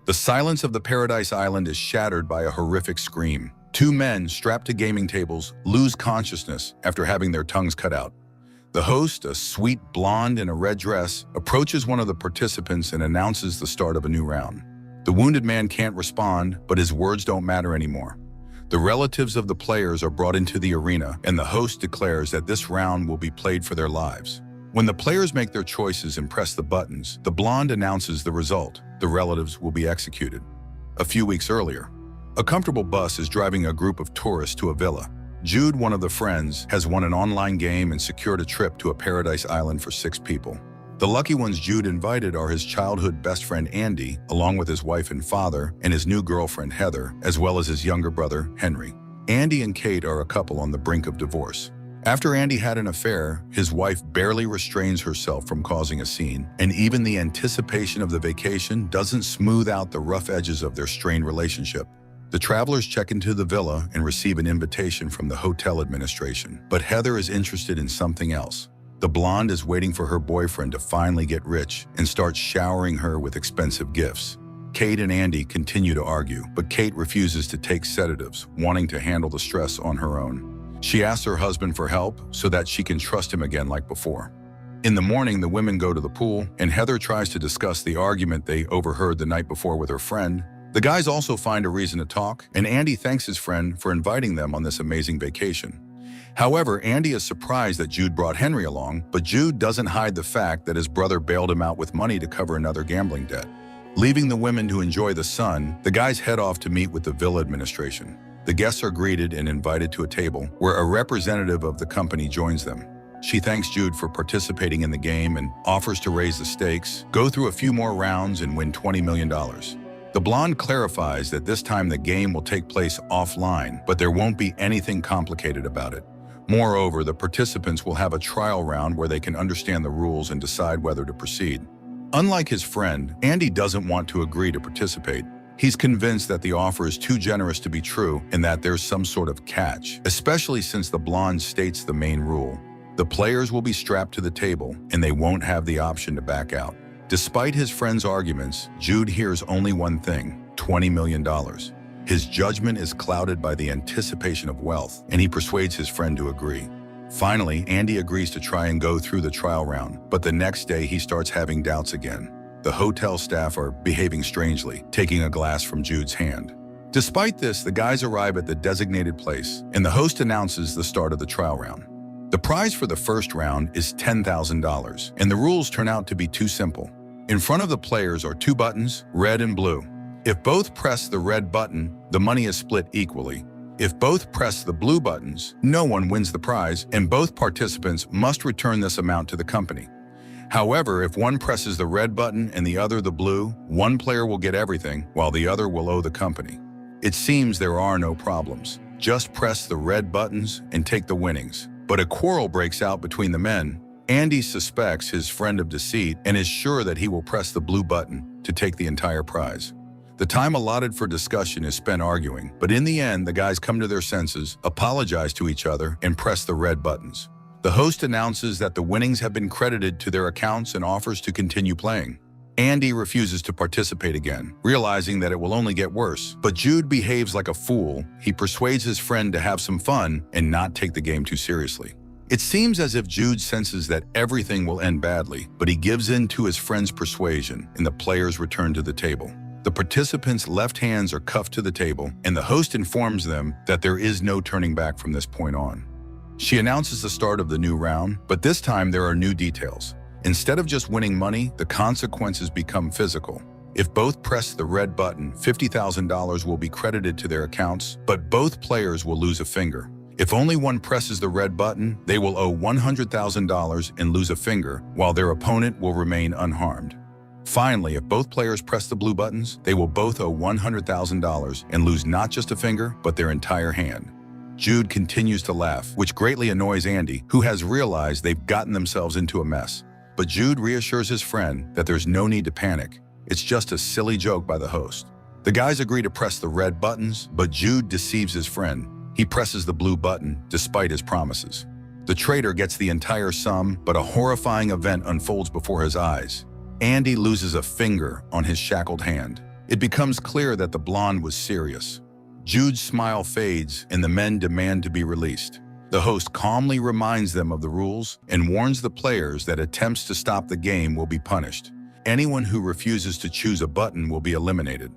The silence of the Paradise Island is shattered by a horrific scream. Two men strapped to gaming tables lose consciousness after having their tongues cut out. The host, a sweet blonde in a red dress, approaches one of the participants and announces the start of a new round. The wounded man can't respond, but his words don't matter anymore. The relatives of the players are brought into the arena, and the host declares that this round will be played for their lives. When the players make their choices and press the buttons, the blonde announces the result. The relatives will be executed. A few weeks earlier, a comfortable bus is driving a group of tourists to a villa. Jude, one of the friends, has won an online game and secured a trip to a paradise island for 6 people. The lucky ones Jude invited are his childhood best friend Andy, along with his wife and father, and his new girlfriend Heather, as well as his younger brother Henry. Andy and Kate are a couple on the brink of divorce. After Andy had an affair, his wife barely restrains herself from causing a scene, and even the anticipation of the vacation doesn't smooth out the rough edges of their strained relationship. The travelers check into the villa and receive an invitation from the hotel administration, but Heather is interested in something else. The blonde is waiting for her boyfriend to finally get rich and starts showering her with expensive gifts. Kate and Andy continue to argue, but Kate refuses to take sedatives, wanting to handle the stress on her own. She asks her husband for help so that she can trust him again like before. In the morning, the women go to the pool, and Heather tries to discuss the argument they overheard the night before with her friend. The guys also find a reason to talk, and Andy thanks his friend for inviting them on this amazing vacation. However, Andy is surprised that Jude brought Henry along, but Jude doesn't hide the fact that his brother bailed him out with money to cover another gambling debt. Leaving the women to enjoy the sun, the guys head off to meet with the villa administration. The guests are greeted and invited to a table, where a representative of the company joins them. She thanks Jude for participating in the game and offers to raise the stakes, go through a few more rounds, and win $20 million. The blonde clarifies that this time the game will take place offline, but there won't be anything complicated about it. Moreover, the participants will have a trial round where they can understand the rules and decide whether to proceed. Unlike his friend, Andy doesn't want to agree to participate. He's convinced that the offer is too generous to be true and that there's some sort of catch, especially since the blonde states the main rule. The players will be strapped to the table and they won't have the option to back out. Despite his friend's arguments, Jude hears only one thing: $20 million. His judgment is clouded by the anticipation of wealth, and he persuades his friend to agree. Finally, Andy agrees to try and go through the trial round, but the next day he starts having doubts again. The hotel staff are behaving strangely, taking a glass from Jude's hand. Despite this, the guys arrive at the designated place, and the host announces the start of the trial round. The prize for the first round is $10,000, and the rules turn out to be too simple. In front of the players are 2 buttons, red and blue. If both press the red button, the money is split equally. If both press the blue buttons, no one wins the prize, and both participants must return this amount to the company. However, if one presses the red button and the other the blue, one player will get everything, while the other will owe the company. It seems there are no problems. Just press the red buttons and take the winnings. But a quarrel breaks out between the men. Andy suspects his friend of deceit and is sure that he will press the blue button to take the entire prize. The time allotted for discussion is spent arguing, but in the end, the guys come to their senses, apologize to each other, and press the red buttons. The host announces that the winnings have been credited to their accounts and offers to continue playing. Andy refuses to participate again, realizing that it will only get worse. But Jude behaves like a fool. He persuades his friend to have some fun and not take the game too seriously. It seems as if Jude senses that everything will end badly, but he gives in to his friend's persuasion, and the players return to the table. The participants' left hands are cuffed to the table, and the host informs them that there is no turning back from this point on. She announces the start of the new round, but this time there are new details. Instead of just winning money, the consequences become physical. If both press the red button, $50,000 will be credited to their accounts, but both players will lose a finger. If only one presses the red button, they will owe $100,000 and lose a finger, while their opponent will remain unharmed. Finally, if both players press the blue buttons, they will both owe $100,000 and lose not just a finger, but their entire hand. Jude continues to laugh, which greatly annoys Andy, who has realized they've gotten themselves into a mess. But Jude reassures his friend that there's no need to panic. It's just a silly joke by the host. The guys agree to press the red buttons, but Jude deceives his friend. He presses the blue button, despite his promises. The traitor gets the entire sum, but a horrifying event unfolds before his eyes. Andy loses a finger on his shackled hand. It becomes clear that the blonde was serious. Jude's smile fades and the men demand to be released. The host calmly reminds them of the rules and warns the players that attempts to stop the game will be punished. Anyone who refuses to choose a button will be eliminated.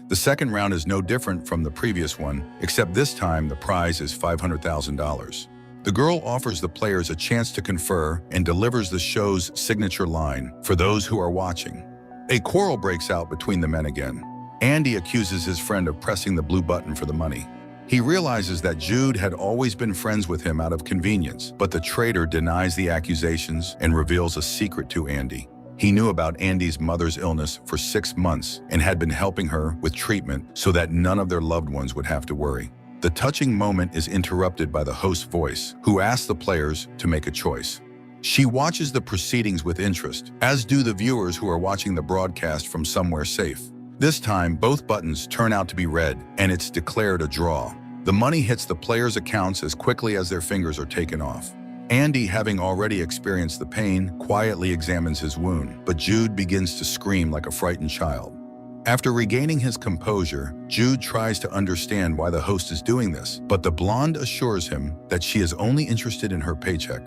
The second round is no different from the previous one, except this time the prize is $500,000. The girl offers the players a chance to confer and delivers the show's signature line for those who are watching. A quarrel breaks out between the men again. Andy accuses his friend of pressing the blue button for the money. He realizes that Jude had always been friends with him out of convenience, but the traitor denies the accusations and reveals a secret to Andy. He knew about Andy's mother's illness for 6 months and had been helping her with treatment so that none of their loved ones would have to worry. The touching moment is interrupted by the host's voice, who asks the players to make a choice. She watches the proceedings with interest, as do the viewers who are watching the broadcast from somewhere safe. This time, both buttons turn out to be red, and it's declared a draw. The money hits the players' accounts as quickly as their fingers are taken off. Andy, having already experienced the pain, quietly examines his wound, but Jude begins to scream like a frightened child. After regaining his composure, Jude tries to understand why the host is doing this, but the blonde assures him that she is only interested in her paycheck.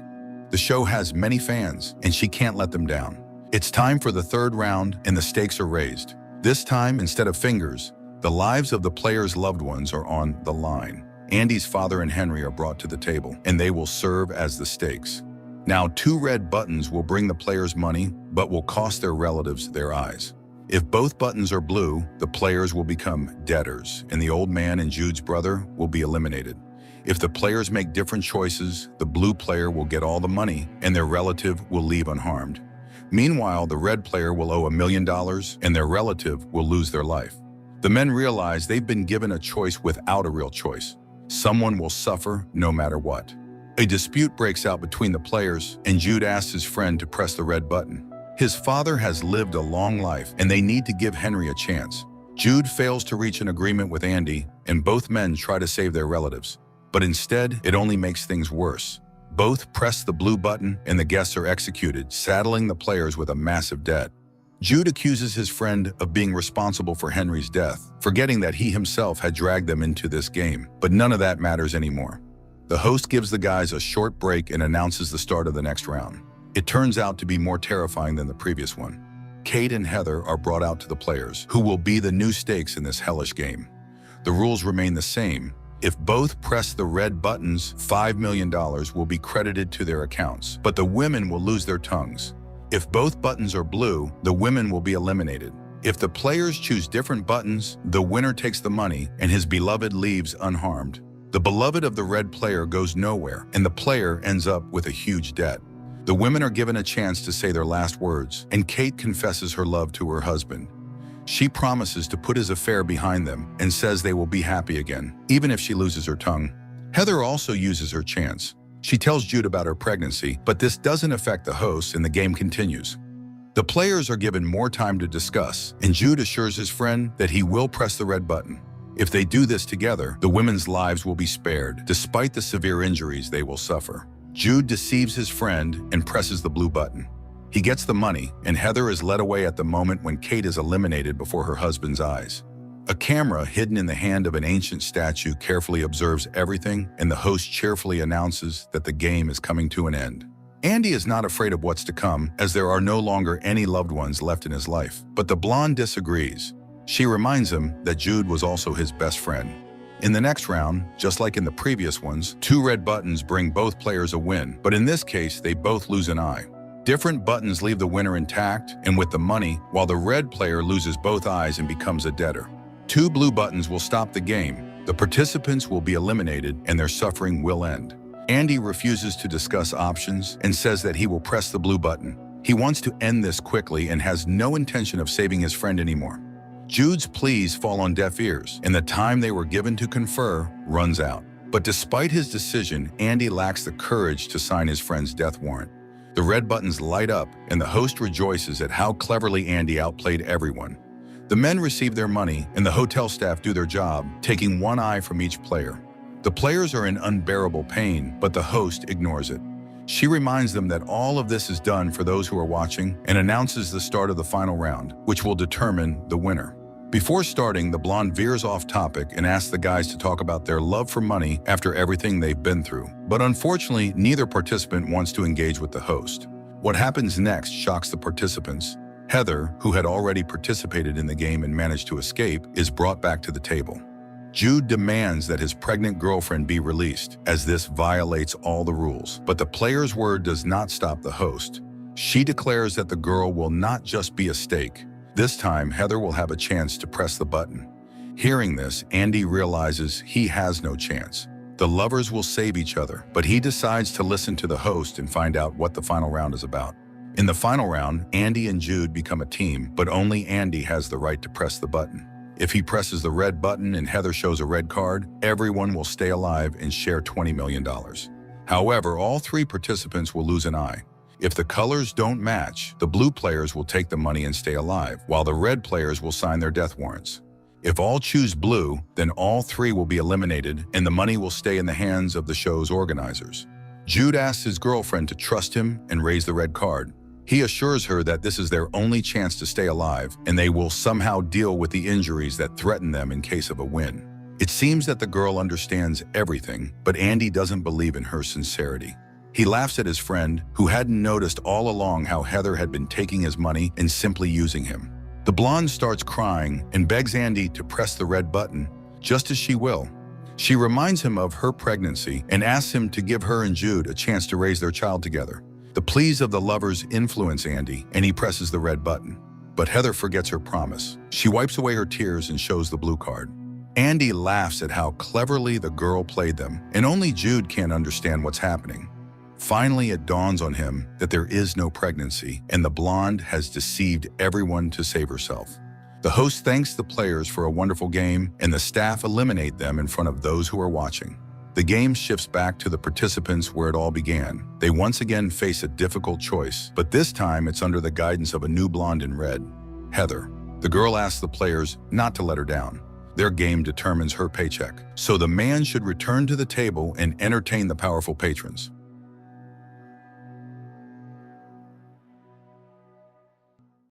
The show has many fans, and she can't let them down. It's time for the third round, and the stakes are raised. This time, instead of fingers, the lives of the players' loved ones are on the line. Andy's father and Henry are brought to the table, and they will serve as the stakes. Now, 2 red buttons will bring the players money, but will cost their relatives their eyes. If both buttons are blue, the players will become debtors, and the old man and Jude's brother will be eliminated. If the players make different choices, the blue player will get all the money, and their relative will leave unharmed. Meanwhile, the red player will owe $1 million, and their relative will lose their life. The men realize they've been given a choice without a real choice. Someone will suffer no matter what. A dispute breaks out between the players, and Jude asks his friend to press the red button. His father has lived a long life, and they need to give Henry a chance. Jude fails to reach an agreement with Andy, and both men try to save their relatives. But instead, it only makes things worse. Both press the blue button, and the guests are executed, saddling the players with a massive debt. Jude accuses his friend of being responsible for Henry's death, forgetting that he himself had dragged them into this game. But none of that matters anymore. The host gives the guys a short break and announces the start of the next round. It turns out to be more terrifying than the previous one. Kate and Heather are brought out to the players, who will be the new stakes in this hellish game. The rules remain the same. If both press the red buttons, $5 million will be credited to their accounts, but the women will lose their tongues. If both buttons are blue, the women will be eliminated. If the players choose different buttons, the winner takes the money and his beloved leaves unharmed. The beloved of the red player goes nowhere, and the player ends up with a huge debt. The women are given a chance to say their last words, and Kate confesses her love to her husband. She promises to put his affair behind them and says they will be happy again, even if she loses her tongue. Heather also uses her chance. She tells Jude about her pregnancy, but this doesn't affect the hosts and the game continues. The players are given more time to discuss, and Jude assures his friend that he will press the red button. If they do this together, the women's lives will be spared, despite the severe injuries they will suffer. Jude deceives his friend and presses the blue button. He gets the money, and Heather is led away at the moment when Kate is eliminated before her husband's eyes. A camera hidden in the hand of an ancient statue carefully observes everything, and the host cheerfully announces that the game is coming to an end. Andy is not afraid of what's to come, as there are no longer any loved ones left in his life. But the blonde disagrees. She reminds him that Jude was also his best friend. In the next round, just like in the previous ones, 2 red buttons bring both players a win, but in this case, they both lose an eye. Different buttons leave the winner intact and with the money, while the red player loses both eyes and becomes a debtor. 2 blue buttons will stop the game. The participants will be eliminated and their suffering will end. Andy refuses to discuss options and says that he will press the blue button. He wants to end this quickly and has no intention of saving his friend anymore. Jude's pleas fall on deaf ears, and the time they were given to confer runs out. But despite his decision, Andy lacks the courage to sign his friend's death warrant. The red buttons light up, and the host rejoices at how cleverly Andy outplayed everyone. The men receive their money, and the hotel staff do their job, taking 1 eye from each player. The players are in unbearable pain, but the host ignores it. She reminds them that all of this is done for those who are watching and announces the start of the final round, which will determine the winner. Before starting, the blonde veers off topic and asks the guys to talk about their love for money after everything they've been through. But unfortunately, neither participant wants to engage with the host. What happens next shocks the participants. Heather, who had already participated in the game and managed to escape, is brought back to the table. Jude demands that his pregnant girlfriend be released, as this violates all the rules. But the player's word does not stop the host. She declares that the girl will not just be a stake. This time, Heather will have a chance to press the button. Hearing this, Andy realizes he has no chance. The lovers will save each other, but he decides to listen to the host and find out what the final round is about. In the final round, Andy and Jude become a team, but only Andy has the right to press the button. If he presses the red button and Heather shows a red card, everyone will stay alive and share $20 million. However, all three participants will lose an eye. If the colors don't match, the blue players will take the money and stay alive, while the red players will sign their death warrants. If all choose blue, then all three will be eliminated and the money will stay in the hands of the show's organizers. Jude asks his girlfriend to trust him and raise the red card. He assures her that this is their only chance to stay alive and they will somehow deal with the injuries that threaten them in case of a win. It seems that the girl understands everything, but Andy doesn't believe in her sincerity. He laughs at his friend, who hadn't noticed all along how Heather had been taking his money and simply using him. The blonde starts crying and begs Andy to press the red button, just as she will. She reminds him of her pregnancy and asks him to give her and Jude a chance to raise their child together. The pleas of the lovers influence Andy, and he presses the red button. But Heather forgets her promise. She wipes away her tears and shows the blue card. Andy laughs at how cleverly the girl played them, and only Jude can't understand what's happening. Finally, it dawns on him that there is no pregnancy, and the blonde has deceived everyone to save herself. The host thanks the players for a wonderful game, and the staff eliminate them in front of those who are watching. The game shifts back to the participants where it all began. They once again face a difficult choice, but this time it's under the guidance of a new blonde in red, Heather. The girl asks the players not to let her down. Their game determines her paycheck, so the man should return to the table and entertain the powerful patrons.